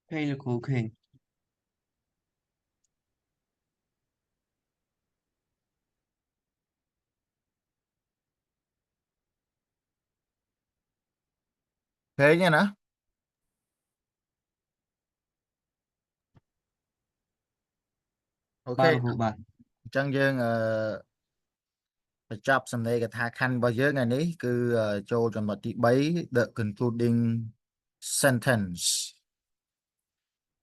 hay là khổ khỉnh thế nhá nè. Ok, 3 vụ bạn ចឹងយើងបញ្ចប់សំណេរកថាខណ្ឌរបស់យើងថ្ងៃនេះគឺចូលចំណុចទី3 the concluding sentence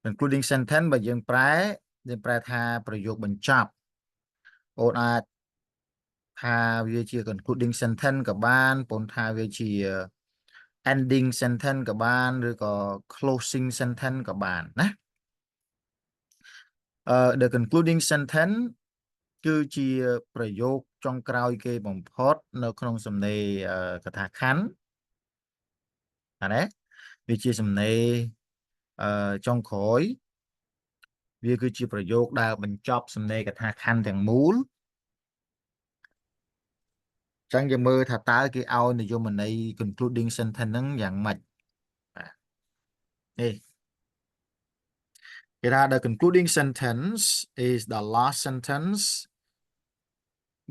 concluding sentence បើយើងប្រែថាប្រយោគបញ្ចប់អូនអាចថាវាជា concluding sentence ក៏បានប៉ុន្តែវាជា ending sentence ក៏បានឬក៏ closing sentence ក៏បានណាthe concluding sentence គឺជាប្រយោគចុងក្រោយគេបំផុតនៅក្នុងសំណេរកថាខណ្ឌណាវាជាសំណេរចុងក្រោយវាគឺជាប្រយោគដែលបញ្ចប់សំណេរកថាខណ្ឌទាំងមូលចឹងយើងមើលថាតើគេឲ្យនិយមន័យ concluding sentence ហ្នឹងយ៉ាងម៉េចបាទនេះគេថា the concluding sentence is the last sentence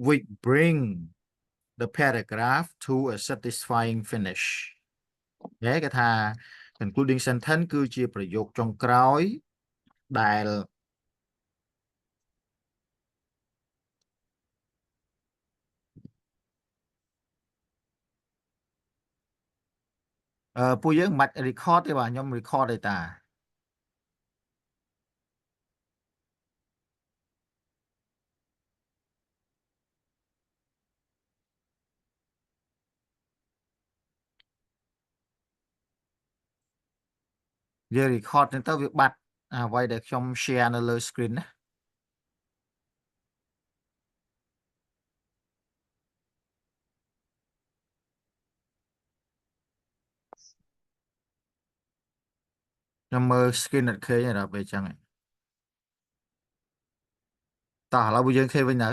which bring the paragraph to a satisfying finish គេថា concluding sentence គឺជាប្រយោគចុងក្រោយដែលពួកយើងមិនបាច់ record ទេបាទខ្ញុំ record ទេតាវា record ហ្នឹងទៅវាបាត់អ្វីដែលខ្ញុំ share នៅលើ screen ណាខ្ញុំមើល screen អត់ឃើញទេដល់ពេលចឹងឯងតោះឥឡូវពួកយើងឃើញវិញទៅ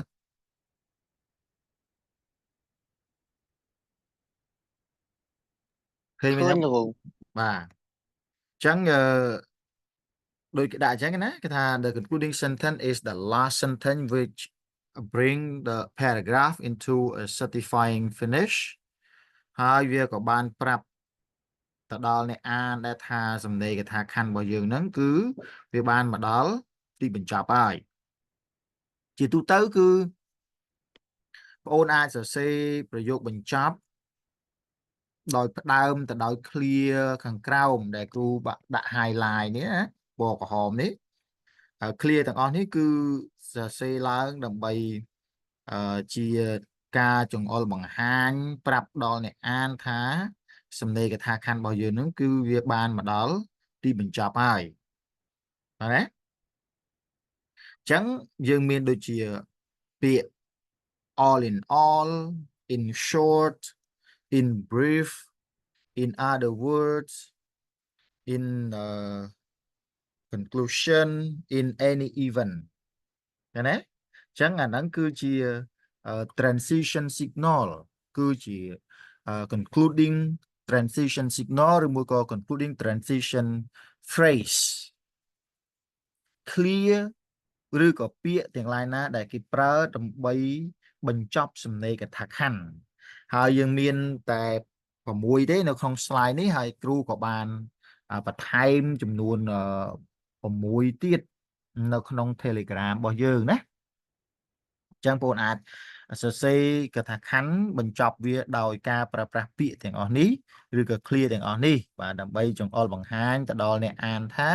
ឃើញវិញទៅ khơi là vụ បាទចឹងដូចគេដាក់អញ្ចឹងណាគេថា the concluding sentence is the last sentence which bring the paragraph into a satisfying finish ហើយវាក៏បានប្រាប់ទៅដល់អ្នកអានដែលថាសំណេរកថាខណ្ឌរបស់យើងហ្នឹងគឺវាបានមកដល់ទីបញ្ចប់ហើយជាទូទៅគឺបងអូនអាចសរសេរប្រយោគបញ្ចប់ដោយផ្ដើមទៅដោយ clear ខាងក្រោមដែលគ្រូដាក់ highlight នេះណាពណ៌ក្រហមនេះclear ទាំងអស់នេះគឺសរសេរឡើងដើម្បីជាការចង្អុលបង្ហាញប្រាប់ដល់អ្នកអានថាសំណេរកថាខណ្ឌរបស់យើងនឹងគឺវាបានមកដល់ទីបញ្ចប់ហើយបាទណាអញ្ចឹងយើងមានដូចជាពាក្យ all in all in short in brief in other words in conclusion in any event ឃើញទេអញ្ចឹងអាហ្នឹងគឺជា transition signal គឺជា concluding transition signal ឬមួយក៏ concluding transition phrase clear ឬក៏ពាក្យទាំងឡាយណាដែលគេប្រើដើម្បីបញ្ចប់សំណេរកថាខណ្ឌហើយយើងមានតែ6ទេនៅក្នុង slide នេះហើយគ្រូក៏បានបន្ថែមចំនួន6ទៀតនៅក្នុង Telegram របស់យើងណាអញ្ចឹងបងប្អូនអាចសរសេរកថាខណ្ឌបញ្ចប់វាដោយការប្រើប្រាស់ពាក្យទាំងអស់នេះឬក៏ clear ទាំងអស់នេះបាទដើម្បីចង្អុលបង្ហាញទៅដល់អ្នកអានថា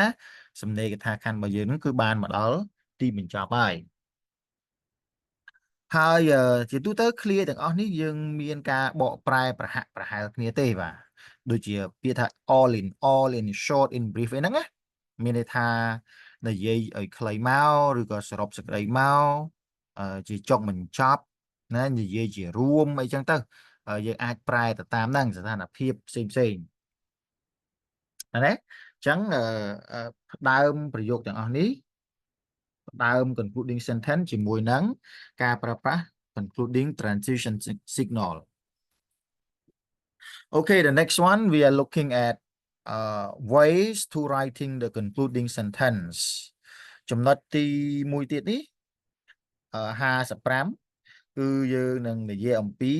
សំណេរកថាខណ្ឌរបស់យើងនឹងគឺបានមកដល់ទីបញ្ចប់ហើយជាទូទៅ clear ទាំងអស់នេះយើងមានការបកប្រែប្រហាក់ប្រហែលគ្នាទេបាទដូចជាពាក្យថា all in short in brief អីហ្នឹងណាមានន័យថានិយាយឲ្យខ្លីមកឬក៏សរុបសេចក្តីមកជាចុងបញ្ចប់ណានិយាយជារួមអីចឹងទៅយើងអាចប្រែទៅតាមហ្នឹងស្ថានភាពផ្សេងណាអញ្ចឹងផ្ដើមប្រយោគទាំងអស់នេះផ្ដើម concluding sentence ជាមួយនឹងការប្រើប្រាស់ concluding transition signal. Okay, the next one we are looking at ways to writing the concluding sentence ចំណុចទី1ទៀតនេះ55គឺយើងនឹងនិយាយអំពី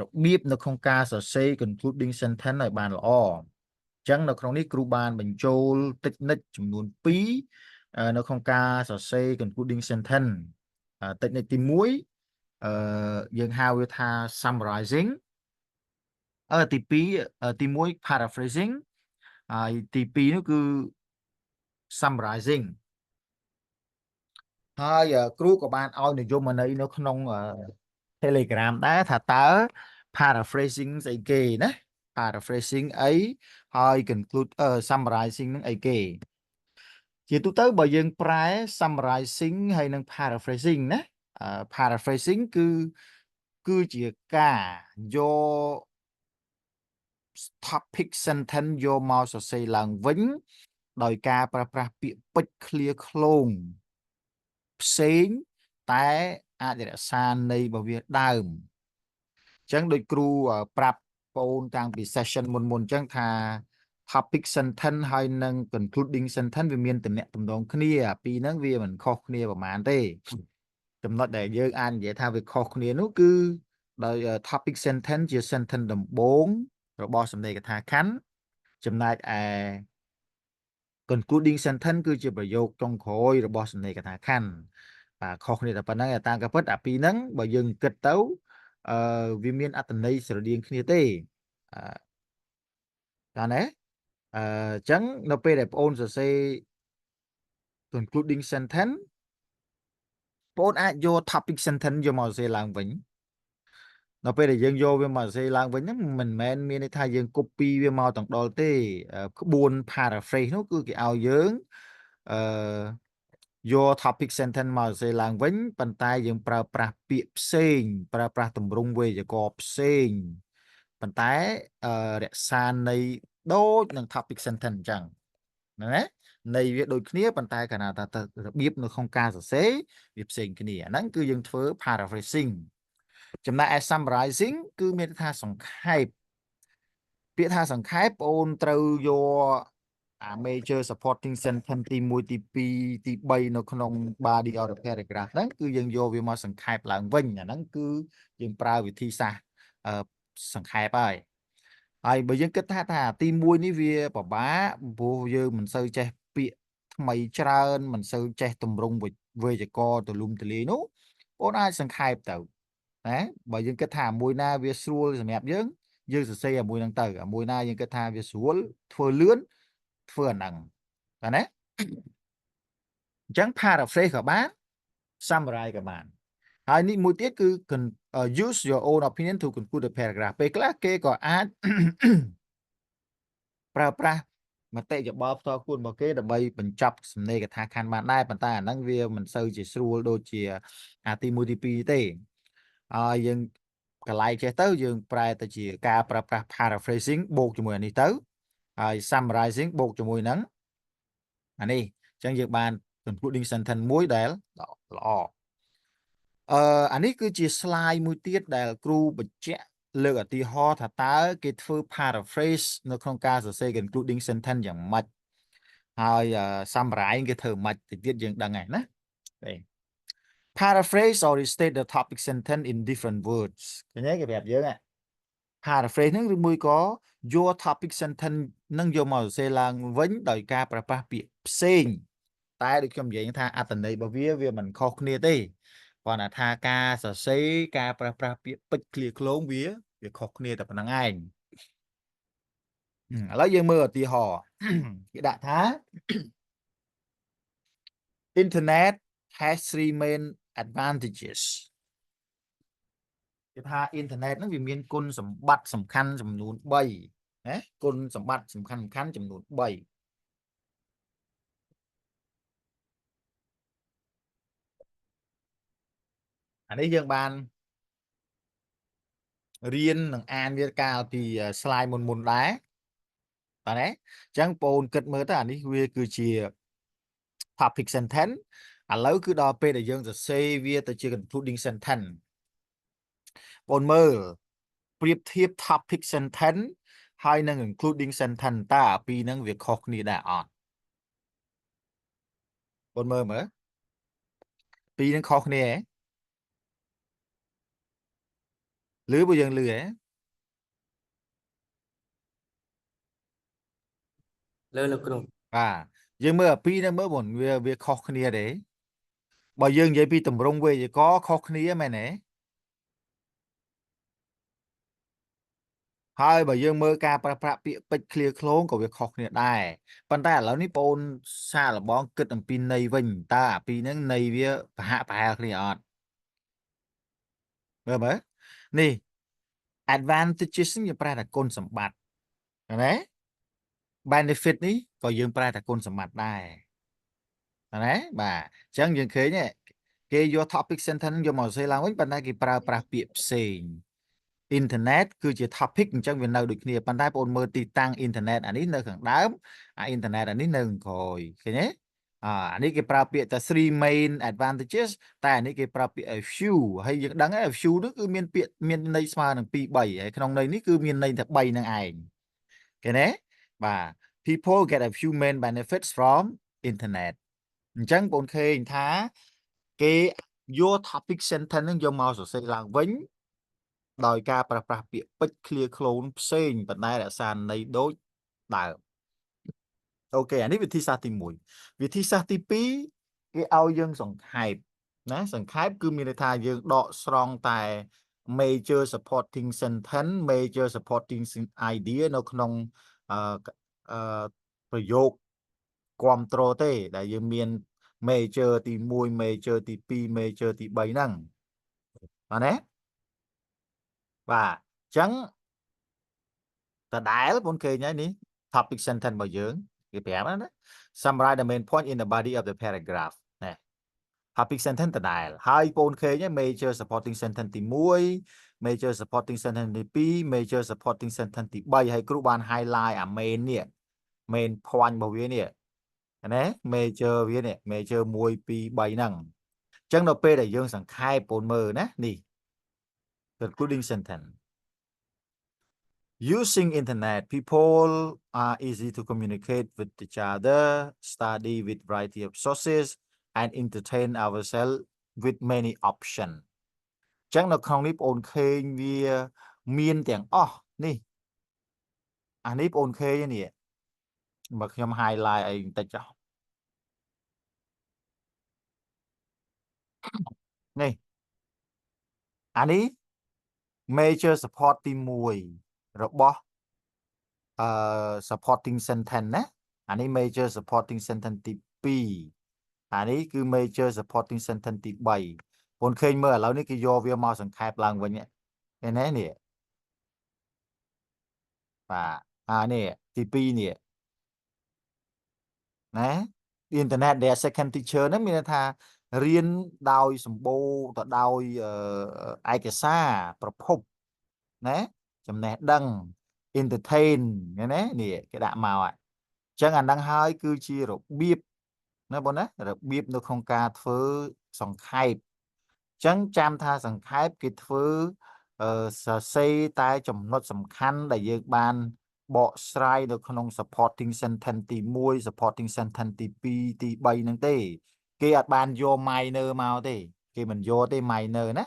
របៀបនៅក្នុងការសរសេរ concluding sentence ឲ្យបានល្អអញ្ចឹងនៅក្នុងនេះគ្រូបានបញ្ចូលតិចនិចចំនួន2នៅក្នុងការសរសេរ concluding sentence តិចនិចទី1យើងហៅវាថា summarizing ទី2ទី1 paraphrasing ហើយទី2នោះគឺ summarizing ហើយគ្រូក៏បានឲ្យនិយមន័យនៅក្នុង Telegram ដែរថាតើ paraphrasing ស្អីគេណា paraphrasing អីហើយ conclude summarizing នឹងអីគេជាទូទៅបើយើងប្រែ summarizing ហើយនឹង paraphrasing ណាparaphrasing គឺជាការយក topic sentence យកមកសរសេរឡើងវិញដោយការប្រើប្រាស់ពាក្យពេចន៍ឃ្លាឃ្លោងផ្សេងតែអាចរក្សាន័យរបស់វាដើមអញ្ចឹងដូចគ្រូប្រាប់បងអូនតាំងពី session មុនអញ្ចឹងថា topic sentence ហើយនិង concluding sentence វាមានទំនាក់ទំនងគ្នាអាពីរហ្នឹងវាមិនខុសគ្នាប្រហែលទេចំណុចដែលយើងអាចនិយាយថាវាខុសគ្នានោះគឺដោយ topic sentence ជា sentence ដំបូងរបស់សំណេរកថាខណ្ឌចំណែកឯ concluding sentence គឺជាប្រយោគចុងក្រោយរបស់សំណេរកថាខណ្ឌបាទខុសគ្នាតែប៉ុណ្្នឹងតាមការពិតអាពីរហ្នឹងបើយើងគិតទៅវាមានអត្ថន័យស្រដៀងគ្នាទេតាណាអញ្ចឹងនៅពេលដែលបងអូនសរសេរ concluding sentence បងអូនអាចយក topic sentence យកមកសរសេរឡើងវិញដល់ពេលដែលយើងយកវាមកសរសេរឡើងវិញហ្នឹងមិនមែនមានន័យថាយើង copy វាមកទាំងដុលទេក្បួន paraphrase នោះគឺគេឲ្យយើងយក topic sentence មកសរសេរឡើងវិញប៉ុន្តែយើងប្រើប្រាស់ពាក្យផ្សេងប្រើប្រាស់ទម្រង់វេយ្យាករណ៍ផ្សេងប៉ុន្តែរក្សាន័យដូចនឹង topic sentence អញ្ចឹងណាន័យវាដូចគ្នាប៉ុន្តែកាលណាថារបៀបនៅក្នុងការសរសេរវាផ្សេងគ្នាអាហ្នឹងគឺយើងធ្វើ paraphrasing ចំណែកឯ summarizing គឺមានថាសង្ខេបពាក្យថាសង្ខេបបងអូនត្រូវយកmajor supporting sentence ទី1ទី2ទី3នៅក្នុង body of the paragraph ហ្នឹងគឺយើងយកវាមកសង្ខេបឡើងវិញអាហ្នឹងគឺយើងប្រើវិធីសាស្ត្រសង្ខេបហើយបើយើងគិតថាទី1នេះវាពិបាកព្រោះយើងមិនសូវចេះពាក្យថ្មីច្រើនមិនសូវចេះទម្រង់វេយ្យាករណ៍ទូលំទូលាយនោះបងអាចសង្ខេបទៅណាបើយើងគិតថាមួយណាវាស្រួលសម្រាប់យើងសរសេរមួយហ្នឹងទៅមួយណាយើងគិតថាវាស្រួលធ្វើលឿនធ្វើអាហ្នឹងបាទណាអញ្ចឹង paraphrase ក៏បាន summarize ក៏បានហើយនេះមួយទៀតគឺ use your own opinion to conclude the paragraph ពេលខ្លះគេក៏អាចប្រើប្រាស់មតិយោបល់ផ្ទាល់ខ្លួនរបស់គេដើម្បីបញ្ចប់សំណេរកថាខណ្ឌបានដែរប៉ុន្តែអាហ្នឹងវាមិនសូវជាស្រួលដូចជាទី1ទី2ទេហើយយើងកន្លែងចេះទៅយើងប្រែទៅជាការប្រើប្រាស់ paraphrasing បូកជាមួយអានេះទៅហើយ summarizing បូកជាមួយនឹងអានេះអញ្ចឹងយើងបាន concluding sentence មួយដែលល្អអានេះគឺជា slide មួយទៀតដែលគ្រូបញ្ជាក់លើកឧទាហរណ៍ថាតើគេធ្វើ paraphrase នៅក្នុងការសរសេរ concluding sentence យ៉ាងម៉េចហើយ summarize គេធ្វើម៉េចទៅទៀតយើងដឹងហើយណា paraphrase or restate the topic sentence in different words ឃើញទេគេប្រាប់យើង paraphrase ហ្នឹងឬមួយក៏យក topic sentence ហ្នឹងយកមកសរសេរឡើងវិញដោយការប្រើប្រាស់ពាក្យផ្សេងតែដូចខ្ញុំនិយាយថាអត្ថន័យរបស់វាមិនខុសគ្នាទេគ្រាន់តែថាការសរសេរការប្រើប្រាស់ពាក្យពេចន៍ឃ្លាឃ្លោងវាខុសគ្នាតែប៉ុណ្្នឹងឯងឥឡូវយើងមើលឧទាហរណ៍គេដាក់ថា Internet has 3 main advantages គេថាអ៊ីនធឺណិតហ្នឹងវាមានគុណសម្បត្តិសំខាន់ចំនួន3ណាគុណសម្បត្តិសំខាន់ចំនួន3អានេះយើងបានរៀននិងអានវាកាលពី slide មុនដែរបាទណាអញ្ចឹងបងគិតមើលទៅអានេះវាគឺជា topic sentence ឥឡូវគឺដល់ពេលដែលយើងសរសេរវាទៅជា concluding sentence បងមើលប្រៀបធៀប topic sentence ហើយនឹង including sentence តើអាពីរហ្នឹងវាខុសគ្នាដែរអត់បងមើលមើលពីរហ្នឹងខុសគ្នាហ៎ឬបើយើងលឺហ៎លើលោកគ្រូបាទយើងមើលអាពីរហ្នឹងមើលបងវាខុសគ្នាទេបើយើងនិយាយពីតម្រងវេយ្យាករណ៍ខុសគ្នាមែនទេហើយបើយើងមើលការប្រើប្រាស់ពាក្យពេចន៍ឃ្លាឃ្លោងក៏វាខុសគ្នាដែរប៉ុន្តែឥឡូវនេះបងអូនសាកល្បងគិតអំពីន័យវិញតើអាពីរហ្នឹងន័យវាប្រហាក់ប្រហែលគ្នាអត់មើលមើលនេះ advantages នេះយើងប្រែថាគុណសម្បត្តិឃើញទេ benefit នេះក៏យើងប្រែថាគុណសម្បត្តិដែរឃើញទេបាទអញ្ចឹងយើងឃើញទេគេយក topic sentence យកមកសរសេរឡើងវិញប៉ុន្តែគេប្រើប្រាស់ពាក្យផ្សេង internet គឺជា topic អញ្ចឹងវានៅដូចគ្នាប៉ុន្តែបងប្អូនមើលទីតាំង internet អានេះនៅខាងដើមអា internet អានេះនៅខាងក្រោយឃើញទេអានេះគេប្រើពាក្យតែ three main advantages តែអានេះគេប្រើពាក្យ a few ហើយយើងដឹងហើយ a few នោះគឺមានពាក្យមានន័យស្មើនឹង2 3ហើយក្នុងន័យនេះគឺមានន័យតែ3នឹងឯងឃើញទេបាទ people get a few main benefits from internet អញ្ចឹងបងឃើញថាគេយក topic sentence ហ្នឹងយកមកសរសេរឡើងវិញដោយការប្រើប្រាស់ពាក្យពេចន៍ឃ្លាឃ្លោនផ្សេងប៉ុន្តែរក្សាន័យដូចដើមអូខេអានេះវិធីសាស្ត្រទី1វិធីសាស្ត្រទី2គេឲ្យយើងសង្ខេបណាសង្ខេបគឺមានន័យថាយើងដកស្រង់តែ major supporting sentence major supporting idea នៅក្នុងអឺប្រយោគគ្រប់ត្រូលទេដែលយើងមាន major ទី1 major ទី2 major ទី3ហ្នឹងបាទណាបាទអញ្ចឹងដដែលបងឃើញហើយនេះ topic sentence របស់យើងគេប្រាប់ណា summarize the main point in the body of the paragraph ណែ topic sentence ដដែលហើយបងឃើញ major supporting sentence ទី1 major supporting sentence ទី2 major supporting sentence ទី3ហើយគ្រូបាន highlight អា main នេះ main point របស់វានេះណា major វានេះ major 1 2 3ហ្នឹងអញ្ចឹងដល់ពេលដែលយើងសង្ខេបបងមើលណានេះ concluding sentence Using internet, people are easy to communicate with each other, study with variety of sources, and entertain ourselves with many options. ចឹងនៅក្នុងនេះបងអូនឃើញវាមានទាំងអស់នេះអានេះបងអូនឃើញនេះមកខ្ញុំ highlight អីបន្តិចចុះនេះអានេះ major support ទី1របស់supporting sentence ណាអានេះ major supporting sentence ទី2អានេះគឺ major supporting sentence ទី3បងឃើញមើលឥឡូវនេះគេយកវាមកសង្ខេបឡើងវិញឃើញទេនេះបាទនេះទី2នេះណា internet their second teacher ហ្នឹងមានន័យថារៀនដោយសម្បូរទៅដោយឯកសារប្រភពណាចំណេះដឹង entertain ឃើញទេនេះគេដាក់មកអញ្ចឹងអាហ្នឹងហើយគឺជារបៀបណាបងណារបៀបនៅក្នុងការធ្វើសង្ខេបអញ្ចឹងចាំថាសង្ខេបគេធ្វើសរសេរតែចំណុចសំខាន់ដែលយើងបានបកស្រាយនៅក្នុង supporting sentence ទី1 supporting sentence ទី2ទី3ហ្នឹងទេគេអត់បានយក minor មកទេគេមិនយកទេ minor ណា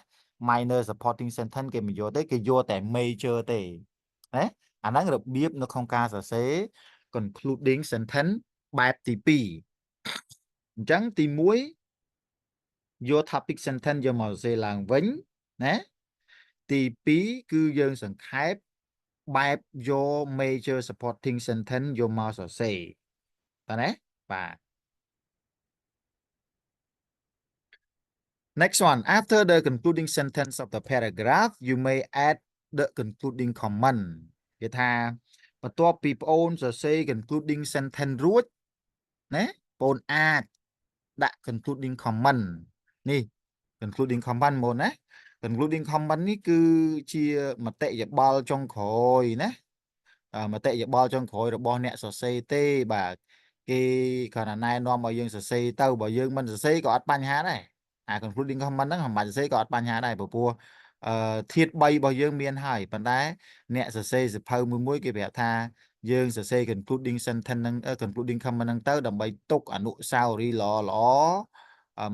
minor supporting sentence គេមិនយកទេគេយកតែ major ទេណាអាហ្នឹងរបៀបនៅក្នុងការសរសេរ concluding sentence បែបទី2អញ្ចឹងទី1យក topic sentence យកមកសរសេរឡើងវិញណាទី2គឺយើងសង្ខេបបែបយក major supporting sentence យកមកសរសេរបាទណាបាទ Next one after the concluding sentence of the paragraph you may add the concluding comment គេថាបន្ទាប់ពីបងអូនសរសេរ concluding sentence រួចណាបងអូនអាចដាក់ concluding comment នេះ concluding comment មកណា concluding comment នេះគឺជាមតិយោបល់ចុងក្រោយណាមតិយោបល់ចុងក្រោយរបស់អ្នកសរសេរទេបាទគេគ្រាន់តែណែនាំឲ្យយើងសរសេរទៅបើយើងមិនសរសេរក៏អត់បញ្ហាដែរអា concluding comment ហ្នឹងមិនបាច់សរសេរក៏អត់បញ្ហាដែរព្រោះ ធាតុ3របស់យើងមានហើយប៉ុន្តែអ្នកសរសេរសៀវភៅមួយគេប្រាប់ថាយើងសរសេរ concluding sentence ហ្នឹង concluding comment ហ្នឹងទៅដើម្បីទុកអនុស្សាវរីយ៍ល្អ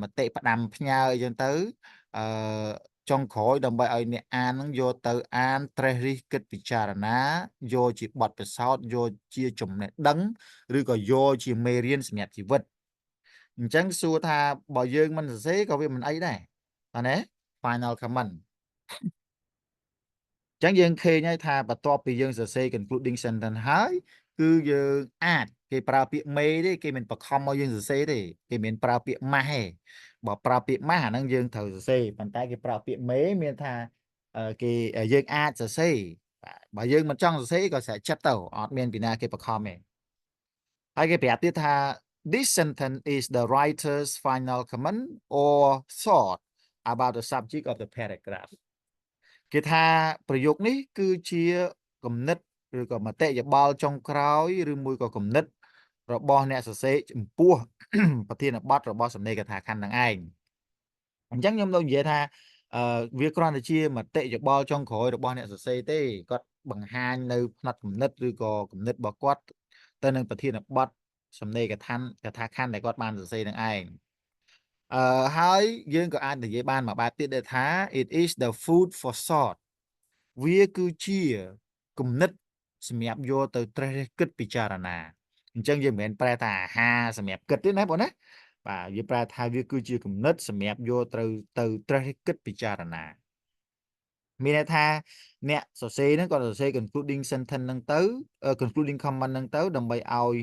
មតិផ្ដាំផ្ញើអីចឹងទៅអឺចុងក្រោយដើម្បីឲ្យអ្នកអានហ្នឹងយកទៅអានត្រេះរិះគិតពិចារណាយកជាបទពិសោធន៍យកជាចំណេះដឹងឬក៏យកជាមេរៀនសម្រាប់ជីវិតអញ្ចឹងសួរថាបើយើងមិនសរសេរក៏វាមិនអីដែរបាទណា final comment អញ្ចឹងយើងឃើញហើយថាបន្ទាប់ពីយើងសរសេរ concluding sentence ហើយគឺយើងអាចគេប្រើពាក្យមេទេគេមិនបខំមកយើងសរសេរទេគេមិនប្រើពាក្យម៉ាស់ទេបើប្រើពាក្យម៉ាស់អាហ្នឹងយើងត្រូវសរសេរប៉ុន្តែគេប្រើពាក្យមេមានថាគេយើងអាចសរសេរបាទបើយើងមិនចង់សរសេរក៏ស្រេចចិត្តទៅអត់មានពីណាគេបខំទេហើយគេប្រាប់ទៀតថា this sentence is the writer's final comment or thought about the subject of the paragraph គេថាប្រយោគនេះគឺជាគំនិតឬក៏មតិយោបល់ចុងក្រោយឬមួយក៏គំនិតរបស់អ្នកសរសេរចំពោះ ប្រធានបទរបស់សំណេរកថាខណ្ឌនឹងឯងអញ្ចឹងខ្ញុំដូចនិយាយថាវាគ្រាន់តែជាមតិយោបល់ចុងក្រោយរបស់អ្នកសរសេរទេគាត់បង្ហាញនៅផ្នែកគំនិតឬក៏គំនិតរបស់គាត់ទៅនឹងប្រធានបទសំណេរកថាខណ្ឌដែលគាត់បានសរសេរនឹងឯងហើយយើងក៏អាចនិយាយបានមួយបែបទៀតដែរថា it is the food for thought វាគឺជាគំនិតសម្រាប់យកទៅត្រេះរិះគិតពិចារណាអញ្ចឹងយើងមិនមែនប្រែថាអាហារសម្រាប់គិតទេណាបងណាបាទយើងប្រែថាវាគឺជាគំនិតសម្រាប់យកទៅត្រេះរិះគិតពិចារណាមានន័យថាអ្នកសរសេរហ្នឹងគាត់សរសេរ concluding sentence ហ្នឹងទៅ concluding comment ហ្នឹងទៅដើម្បីឲ្យ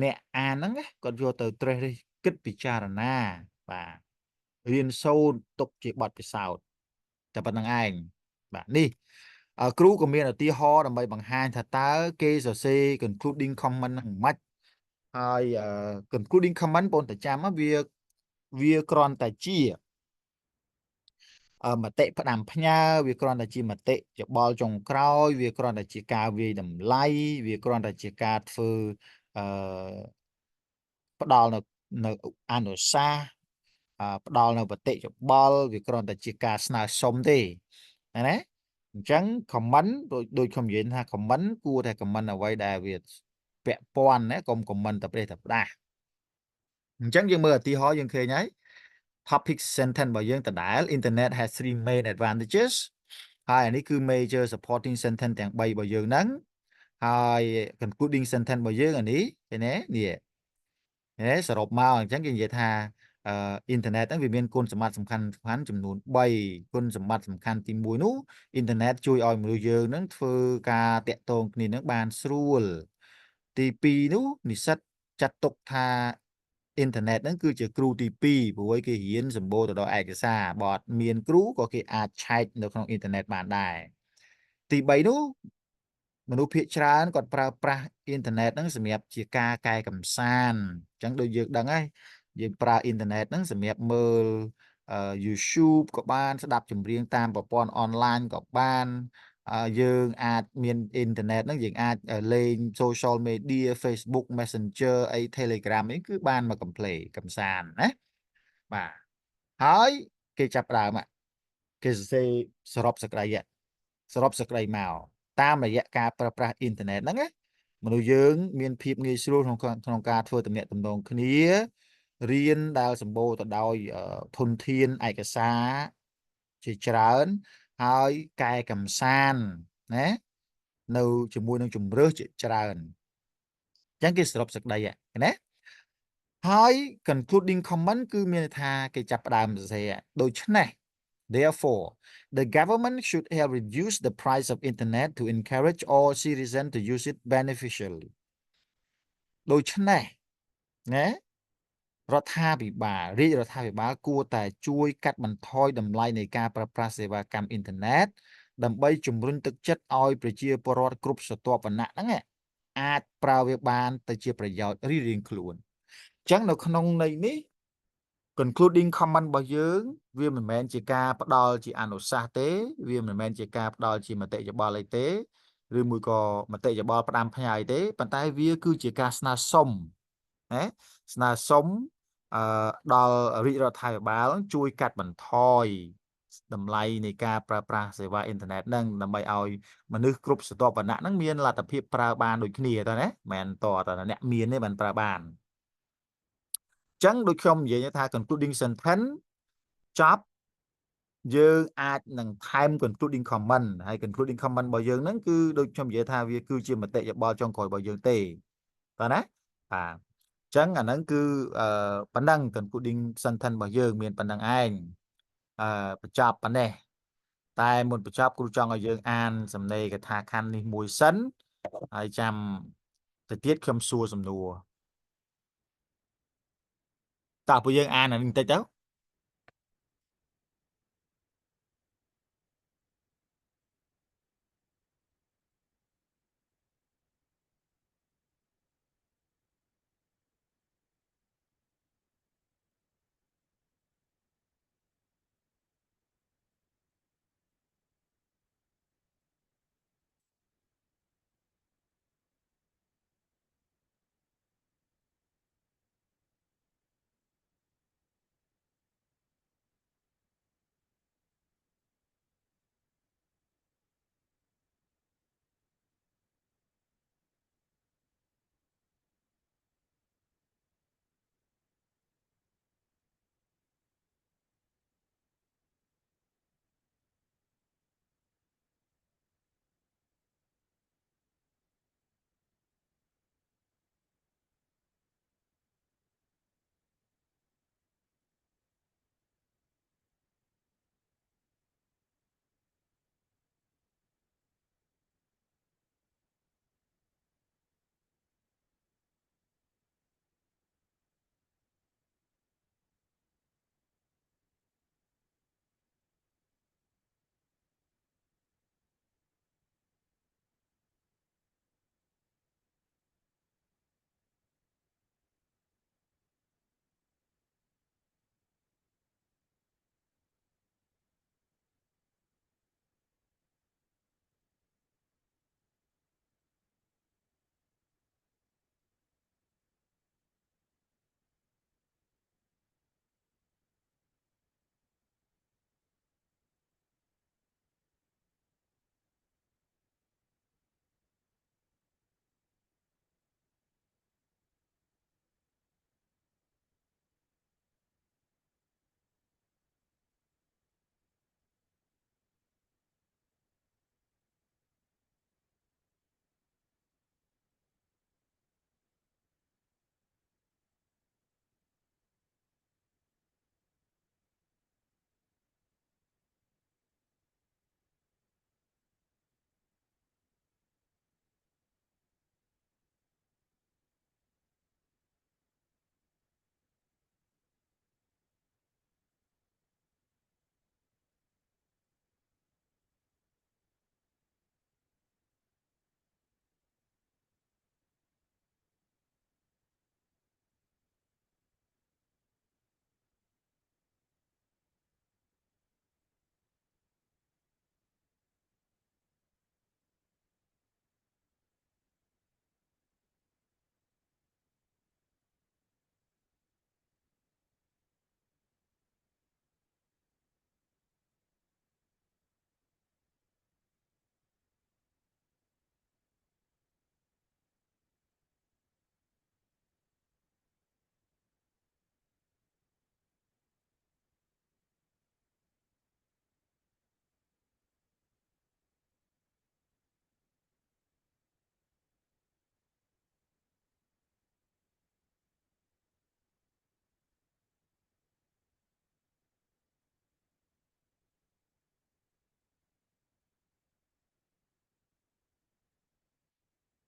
អ្នកអានហ្នឹងគាត់យកទៅត្រេះរិះគិតពិចារណាបាទរៀនសូត្រទុកជាបទពិសោធន៍តែប៉ុណ្្នឹងឯងបាទនេះគ្រូក៏មានឧទាហរណ៍ដើម្បីបង្ហាញថាតើគេសរសេរ concluding comment ហ្នឹងមិនហើយ concluding comment បងតែចាំវាគ្រាន់តែជាមតិផ្ដាំផ្ញើវាគ្រាន់តែជាមតិយោបល់ចុងក្រោយវាគ្រាន់តែជាការវាយតម្លៃវាគ្រាន់តែជាការធ្វើអឺផ្ដល់នៅអនុសាសន៍ផ្ដល់នៅបតិយោបល់វាគ្រាន់តែជាការស្នើសុំទេណាអញ្ចឹង comment ដូចខ្ញុំនិយាយថា comment គួរតែ comment អ្វីដែលវាពាក់ព័ន្ធណាកុំ comment តែប្រេះតែផ្ដាស់អញ្ចឹងយើងមើលឧទាហរណ៍យើងឃើញហើយ topic sentence របស់យើងដដែល internet has 3 main advantages ហើយអានេះគឺ major supporting sentence ទាំង3របស់យើងហ្នឹងហើយ concluding sentence របស់យើងអានេះឃើញទេនេះសរុបមកអញ្ចឹងគេនិយាយថាអ៊ីនធឺណិតហ្នឹងវាមានគុណសម្បត្តិសំខាន់ចំនួន3គុណសម្បត្តិសំខាន់ទី1នោះអ៊ីនធឺណិតជួយឲ្យមនុស្សយើងហ្នឹងធ្វើការតាក់ទងគ្នានឹងបានស្រួលទី2នោះនិស្សិតចាត់ទុកថាអ៊ីនធឺណិតហ្នឹងគឺជាគ្រូទី2ព្រោះគេរៀនសម្បូរទៅដល់ឯកសារបើអត់មានគ្រូក៏គេអាចឆែកនៅក្នុងអ៊ីនធឺណិតបានដែរទី3នោះមនុស្សភាគច្រើនគាត់ប្រើប្រាស់អ៊ីនធឺណិតហ្នឹងសម្រាប់ជាការកែកម្សាន្តអញ្ចឹងដូចយើងដឹងហើយយើងប្រើអ៊ីនធឺណិតហ្នឹងសម្រាប់មើលYouTube ក៏បានស្ដាប់ចម្រៀងតាមប្រព័ន្ធអនឡាញក៏បានយើងអាចមានអ៊ីនធឺណិតហ្នឹងយើងអាចលេង social media Facebook Messenger អី Telegram អីគឺបានមកកម្សាន្តណាបាទហើយគេចាប់ផ្ដើមគេសរសេរសរុបសេចក្តីមកតាមរយៈការប្រើប្រាស់អ៊ីនធឺណិតហ្នឹងណាមនុស្សយើងមានភាពងាយស្រួលក្នុងការធ្វើទំនាក់ទំនងគ្នារៀនដែលសម្បូរទៅដោយធនធានឯកសារជាច្រើនហើយកែកម្សាន្តណានៅជាមួយនឹងជំរើសជាច្រើនអញ្ចឹងគេសរុបសេចក្តីណាហើយ concluding comment គឺមានន័យថាគេចាប់ផ្ដើមសរសេរដូច្នេះ Therefore, the government should have reduced the price of internet to encourage all citizens to use it beneficially. ដូច្នេះណារដ្ឋាភិបាលរាជរដ្ឋាភិបាលគួរតែជួយកាត់បន្ថយតម្លៃនៃការប្រើប្រាស់សេវាកម្មអ៊ីនធឺណិតដើម្បីជំរុញទឹកចិត្តឲ្យប្រជាពលរដ្ឋគ្រប់ស្រទាប់វណ្ណៈហ្នឹងអាចប្រើវាបានទៅជាប្រយោជន៍រៀងៗខ្លួនអញ្ចឹងនៅក្នុងន័យនេះ concluding comment របស់យើងវាមិនមែនជាការផ្ដល់ជាអនុសាសន៍ទេវាមិនមែនជាការផ្ដល់ជាមតិយោបល់អីទេឬមួយក៏មតិយោបល់ផ្ដាំផ្ញើអីទេប៉ុន្តែវាគឺជាការស្នើសុំណាស្នើសុំដល់រាជរដ្ឋាភិបាលជួយកាត់បន្ថយ តម្លៃនៃការប្រើប្រាស់សេវាអ៊ីនធឺណិតហ្នឹងដើម្បីឲ្យមនុស្សគ្រប់ស្រទាប់វណ្ណៈហ្នឹងមានលទ្ធភាពប្រើបានដូចគ្នាតើណាមិនតើអ្នកមានទេបានប្រើបានអញ្ចឹងដូចខ្ញុំនិយាយថា concluding sentence ចប់យើងអាចនឹងថែម concluding comment ហើយ concluding comment របស់យើងហ្នឹងគឺដូចខ្ញុំនិយាយថាវាគឺជាមតិយោបល់ចុងក្រោយរបស់យើងទេតើណាបាទអញ្ចឹងអាហ្នឹងគឺប៉ុណ្ណឹង concluding sentence របស់យើងមានប៉ុណ្ណឹងឯងបញ្ចប់ប៉ុណ្ណេះតែមុនបញ្ចប់គ្រូចង់ឲ្យយើងអានសំណេរកថាខណ្ឌនេះមួយសិនហើយចាំទៅទៀតខ្ញុំសួរសំណួរតើពួកយើងអានអានេះបន្តិចទៅ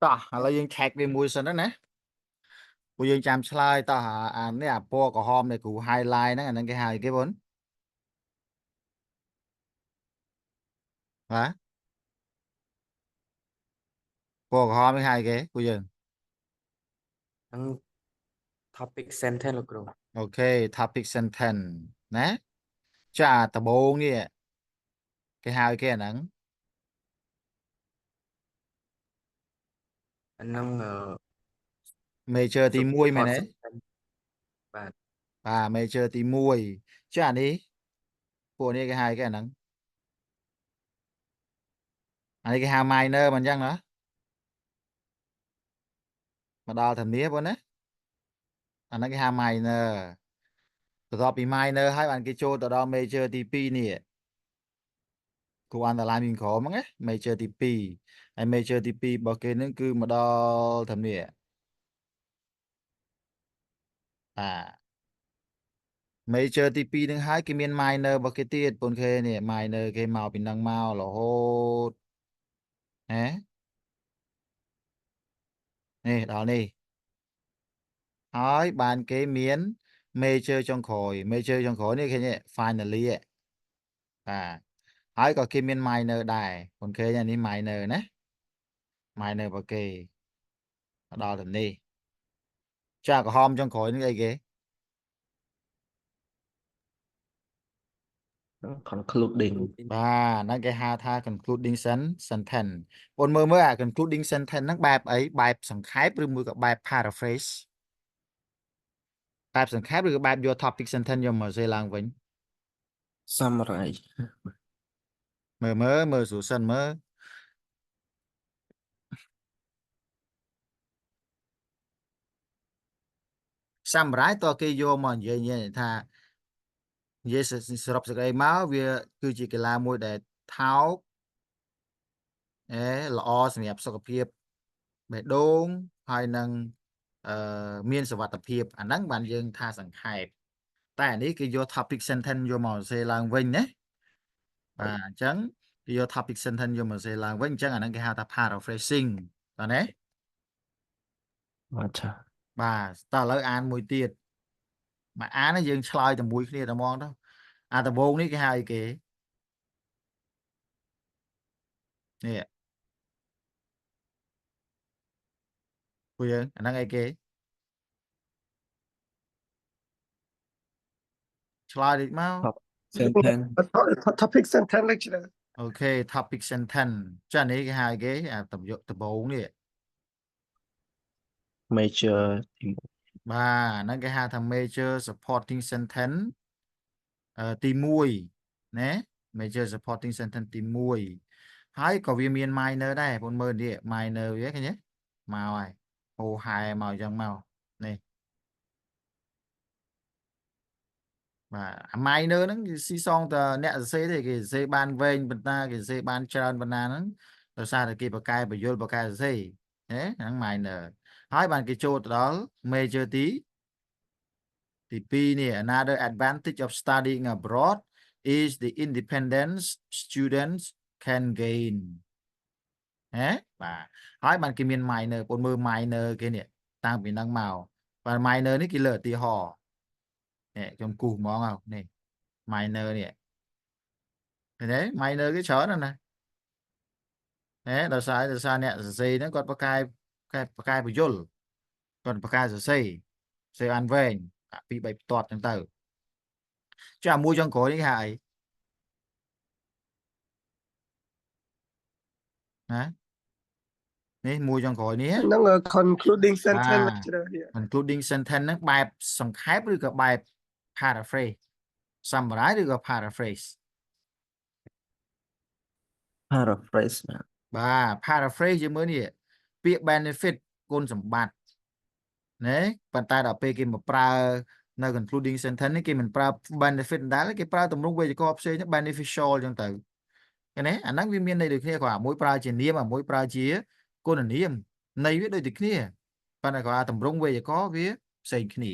តោះឥឡូវយើងឆែកវាមួយសិនណាពួកយើងចាំឆ្លើយតោះអានេះអាពណ៌ក្រហមនៃគ្រូ highlight ហ្នឹងអាហ្នឹងគេហៅគេបងបាទពណ៌ក្រហមគេហៅគេពួកយើង ហ្នឹង topic sentence លោកគ្រូ អូខេ topic sentence ណាចាដំបូងនេះគេហៅគេអាហ្នឹង អាហ្នឹងmajor ទី1 support មែនទេ sentence បាទ បាទ major ទី1ចាអានេះ ពួកនេះគេហៅគេអាហ្នឹងអានេះគេហៅ minor មិនអញ្ចឹងណាមកដល់ធនាបងណាអាហ្នឹងគេហៅ minor បន្ទាប់ពី minor ហើយបានគេចូលទៅដល់ major ទី2នេះគួរអានតាឡានមានក្រមហ្នឹងណា major ទី2ហើយ major ទី2របស់គេហ្នឹងគឺមកដល់ធនាបាទ major ទី2ហ្នឹងហើយគេមាន minor របស់គេទៀតបងគេនេះ minor គេមកពីហ្នឹងមករហូតណានេះដល់នេះហើយបានគេមាន major ចុងក្រោយ major ចុងក្រោយនេះឃើញទេ finally បាទហើយក៏គេមាន minor ដែរបងគេនេះ minor ណា minor របស់គេដល់ទៅនេះចាក្រហមចុងក្រោយនេះអីគេ concluding បាទហ្នឹងគេហៅថា concluding sentence បងមើលអា concluding sentence ហ្នឹងបែបអីបែបសង្ខេបឬមួយក៏បែប paraphrase បែបសង្ខេបឬក៏បែបយក topic sentence យកមកសេឡើងវិញ summarize មើលសួរសិនមើល summarize តើគេយកមកនិយាយថានិយាយសរុបសេចក្តីមកវាគឺជាកីឡាមួយដែលថោកល្អសម្រាប់សុខភាពបេះដូងហើយនឹងមានសុវត្ថិភាពអាហ្នឹងបានយើងថាសង្ខេបតែអានេះគេយក topic sentence យកមកសេឡើងវិញណាបាទអញ្ចឹងគេយក topic sentence យកមកសេឡើងវិញអញ្ចឹងអាហ្នឹងគេហៅថា paraphrasing តើណាបាទចាបាទតើឥឡូវអានមួយទៀតមកអានយើងឆ្លើយតែមួយគ្នាតែហ្មងទៅអាដំបូងនេះគេហៅអីគេនេះពួកយើងអាហ្នឹងអីគេឆ្លើយតិចមក top sentence topic sentence lecturer អូខេ topic sentence ចានេះគេហៅគេអាដំបូងនេះ major បាទហ្នឹងគេហៅថា major supporting sentence ទី1ណា major supporting sentence ទី1ហើយក៏វាមាន minor ដែរបងមើលនេះ minor វាឃើញទេមកហើយហូហែមកអញ្ចឹងមកនេះបាទអា minor ហ្នឹងគេស៊ីសងតអ្នកសរសេរទេគេសរសេរបានវែងប៉ុន្តែគេសរសេរបានច្រើនប៉ុណ្ណាហ្នឹងដោយសារតែគេបកកែបញ្យលបកកែសរសេរហ្នឹង minor ហើយបានគេចូលទៅដល់ major ទី2នេះ another advantage of studying abroad is the independence students can gain បាទហើយបានគេមាន minor បងមើល minor គេនេះតាំងពីហ្នឹងមកបាទ minor នេះគេលើកឧទាហរណ៍នេះខ្ញុំគូសហ្មងនេះ minor នេះឃើញទេ minor គេច្រើនណាស់ណាដោយសារអ្នកសរសេរហ្នឹងគាត់បកកែបញ្យលគាត់បកកែសរសេរអានវែងពី3បន្ទាត់ចឹងទៅចាមួយចុងក្រោយនេះគេហៅអីណានេះមួយចុងក្រោយនេះ ហ្នឹង concluding បាទ sentence lecturer here concluding sentence ហ្នឹងបែបសង្ខេបឬក៏បែប paraphrase summarize ឬក៏ paraphrase paraphrase បាទ paraphrase យើងមើលនេះពាក្យ benefit គុណសម្បត្តិណាប៉ុន្តែដល់ពេលគេមកប្រើនៅ concluding sentence នេះគេមិនប្រើ benefit ដែរគេប្រើទម្រង់វេយ្យាករណ៍ផ្សេង beneficial អញ្ចឹងទៅឃើញទេអាហ្នឹងវាមានន័យដូចគ្នាគាត់មួយប្រើជានាមមួយប្រើជាគុណនាមន័យវាដូចតែគ្នាប៉ុន្តែគាត់ទម្រង់វេយ្យាករណ៍វាផ្សេងគ្នា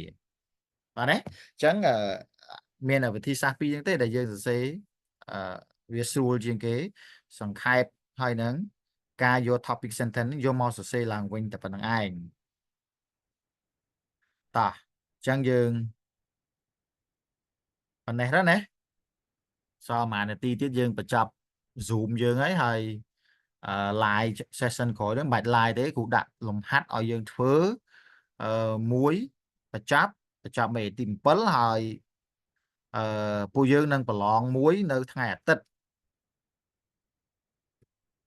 បាទណាអញ្ចឹងមានវិធីសាស្ត្រពីរហ្នឹងទេដែលយើងសរសេរវាស្រួលជាងគេសង្ខេបហើយនឹងការយក topic sentence យកមកសរសេរឡើងវិញតែប៉ុណ្្នឹងឯងតោះអញ្ចឹងយើងប៉ុណ្ណេះទៅណាសល់ប្រហែលនាទីទៀតយើងបញ្ចប់ Zoom យើងហើយ live session ក្រោយហ្នឹងមិនបាច់ live ទេគ្រូដាក់លំហាត់ឲ្យយើងធ្វើមួយបញ្ចប់មេទី7ហើយពួកយើងនឹងប្រឡងមួយនៅថ្ងៃអាទិត្យ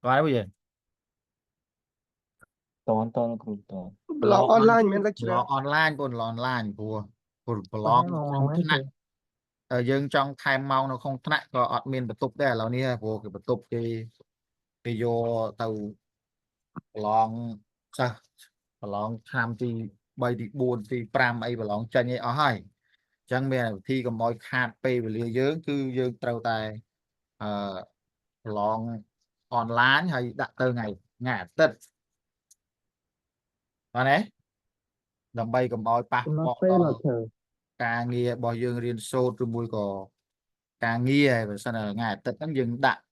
បាទពួកយើងតនគ្រូតន blog online មាន ប្រឡ lecturer ង online បងប្រឡង online ព្រោះប្រឡងថ្នាក់ dương trong time mau nó không thạnh có admin bật tục đây là ní vô cái bật tục cái vô tàu lòng sao lòng tham thì bay thì buồn thì pram ấy và lòng chân ấy ở hai chẳng mẹ thi có mọi hạt pê và lìa dưỡng cứ dương trâu tài lòng online hay đặt từ ngày ngã tết và đấy làm bay có mọi pa nó bỏ phê là đó chờ ca nghe bỏ dương riêng sâu từ mùi có ca nghe và sau này ngã tết nó dừng đặt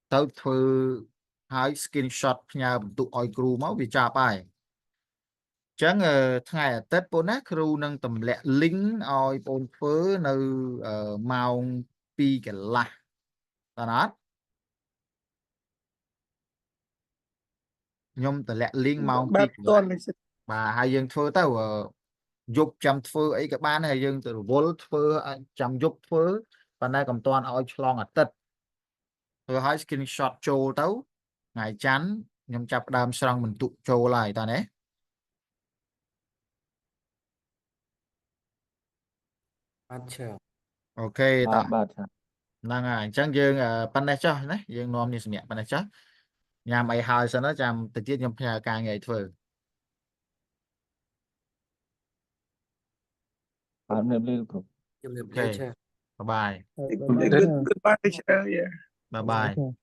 tới thư hai screenshot nhà tụ oi crew máu bị trả bài chẳng ngày Tết bố nát crew nâng tầm lẹ lính oi bồn phớ nơi màu pi cái là đó nhôm tờ lẹ lính màu pi Bác cái là toàn là mà hai dân phớ tao dục chăm phớ ấy các bạn hai dân từ vô phớ chăm dục phớ và nay cầm toàn oi chlong ở Tết rồi hai screenshot trâu tấu ngày chán nhôm chập đam sang mình tụ trâu lại ta đấy अच्छा ok bà ta bà năng chẳng dương pan này cho đấy dương nom như mẹ pan này cho nhà mày hai sao nó chăm tự tiết nhom nhà càng ngày thôi bà nên liên tục chụp được ok đây chưa bye bye bye bye good. Goodbye lecturer. Yeah. bye bye bye bye